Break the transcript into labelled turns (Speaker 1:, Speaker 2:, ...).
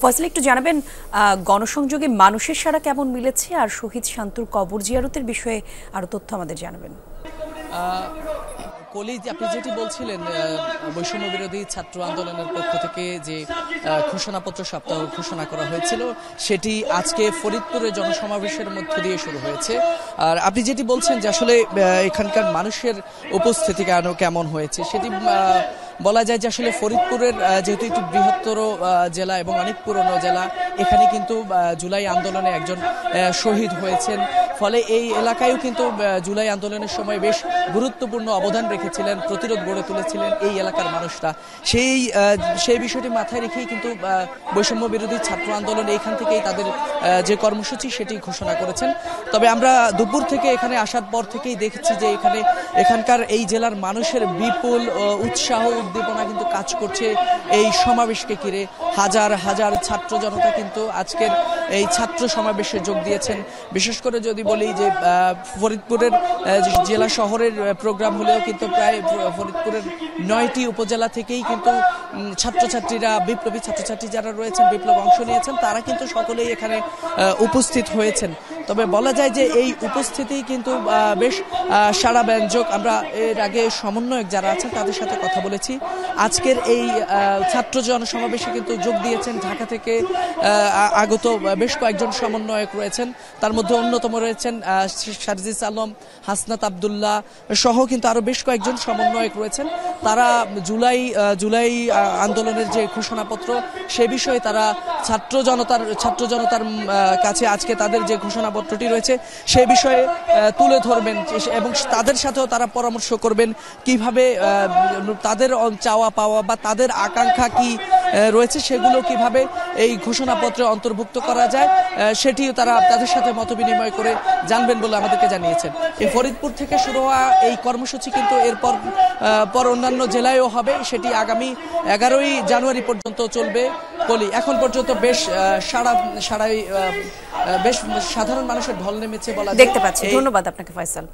Speaker 1: ফয়সাল, একটু জানাবেন গণসংযোগে মানুষের সাড়া কেমন মিলেছে, আর শহীদ শান্তুর কবর জিয়ারতের বিষয়ে আরো তথ্য আমাদের জানাবেন।
Speaker 2: কলি, আপনি যেটি বলছিলেন বৈষম্য বিরোধী ছাত্র আন্দোলনের পক্ষ থেকে যে ঘোষণাপত্র সপ্তাহ ঘোষণা করা হয়েছিল, সেটি আজকে ফরিদপুরে জনসমাবেশের মধ্য দিয়ে শুরু হয়েছে। আর আপনি যেটি বলছেন যে আসলে এখানকার মানুষের উপস্থিতি কেমন হয়েছে, সেটি বলা যায় যে আসলে ফরিদপুরের যেহেতু একটি বৃহত্তর জেলা এবং অনেক পুরনো জেলা, এখানে কিন্তু জুলাই আন্দোলনে একজন শহীদ হয়েছেন। ফলে এই এলাকায়ও কিন্তু জুলাই আন্দোলনের সময় বেশ গুরুত্বপূর্ণ অবদান রেখেছিলেন, প্রতিরোধ গড়ে তুলেছিলেন এই এলাকার মানুষরা। সেই বিষয়টি মাথায় রেখেই কিন্তু বৈষম্য বিরোধী ছাত্র আন্দোলন এইখান থেকেই তাদের যে কর্মসূচি সেটি ঘোষণা করেছেন। তবে আমরা দুপুর থেকে এখানে আসার পর থেকেই দেখেছি যে এখানকার এই জেলার মানুষের বিপুল উৎসাহ উদ্দীপনা কিন্তু কাজ করছে এই সমাবেশকে ঘিরে। হাজার হাজার ছাত্র জনতা কিন্তু আজকের এই ছাত্র সমাবেশে যোগ দিয়েছেন। বিশেষ করে যদি বলি যে ফরিদপুরের জেলা শহরের প্রোগ্রাম হলেও কিন্তু প্রায় ফরিদপুরের 9টি উপজেলা থেকেই কিন্তু ছাত্রছাত্রীরা, বিপ্লবী ছাত্রছাত্রী যারা রয়েছেন, বিপ্লব অংশ নিয়েছেন, তারা কিন্তু সকলেই এখানে উপস্থিত হয়েছেন। তবে বলা যায় যে এই উপস্থিতি কিন্তু বেশ সাড়াব্যঞ্জক। আমরা এর আগে সমন্বয়ক যারা আছেন তাদের সাথে কথা বলেছি। আজকের এই ছাত্র জনসমাবেশে কিন্তু যোগ দিয়েছেন ঢাকা থেকে আগত বেশ কয়েকজন সমন্বয়ক রয়েছেন। তার মধ্যে অন্যতম রয়েছেন সারজিস আলম, হাসনাত আবদুল্লাহ সহ কিন্তু আরো বেশ কয়েকজন সমন্বয়ক রয়েছেন। তারা জুলাই আন্দোলনের যে ঘোষণাপত্র, সে বিষয়ে তারা ছাত্র জনতার কাছে আজকে তাদের যে ঘোষণাপত্রটি রয়েছে সে বিষয়ে তুলে ধরবেন এবং তাদের সাথেও তারা পরামর্শ করবেন কিভাবে তাদের চাওয়া পাওয়া বা তাদের আকাঙ্ক্ষা কি রয়েছে সেগুলো কিভাবে এই ঘোষণাপত্রে অন্তর্ভুক্ত করা যায়, সেটিও তারা তাদের সাথে মতবিনিময় করে জানবেন বলে আমাদেরকে জানিয়েছেন। এই ফরিদপুর থেকে শুরু হওয়া এই কর্মসূচি কিন্তু এরপর অন্যান্য জেলায়ও হবে। সেটি আগামী 11ই জানুয়ারি পর্যন্ত চলবে। বলি, এখন পর্যন্ত বেশ বেশ সাধারণ মানুষের ঢল নেমেছে বলা
Speaker 1: দেখতে পাচ্ছি। ধন্যবাদ আপনাকে ফয়সাল।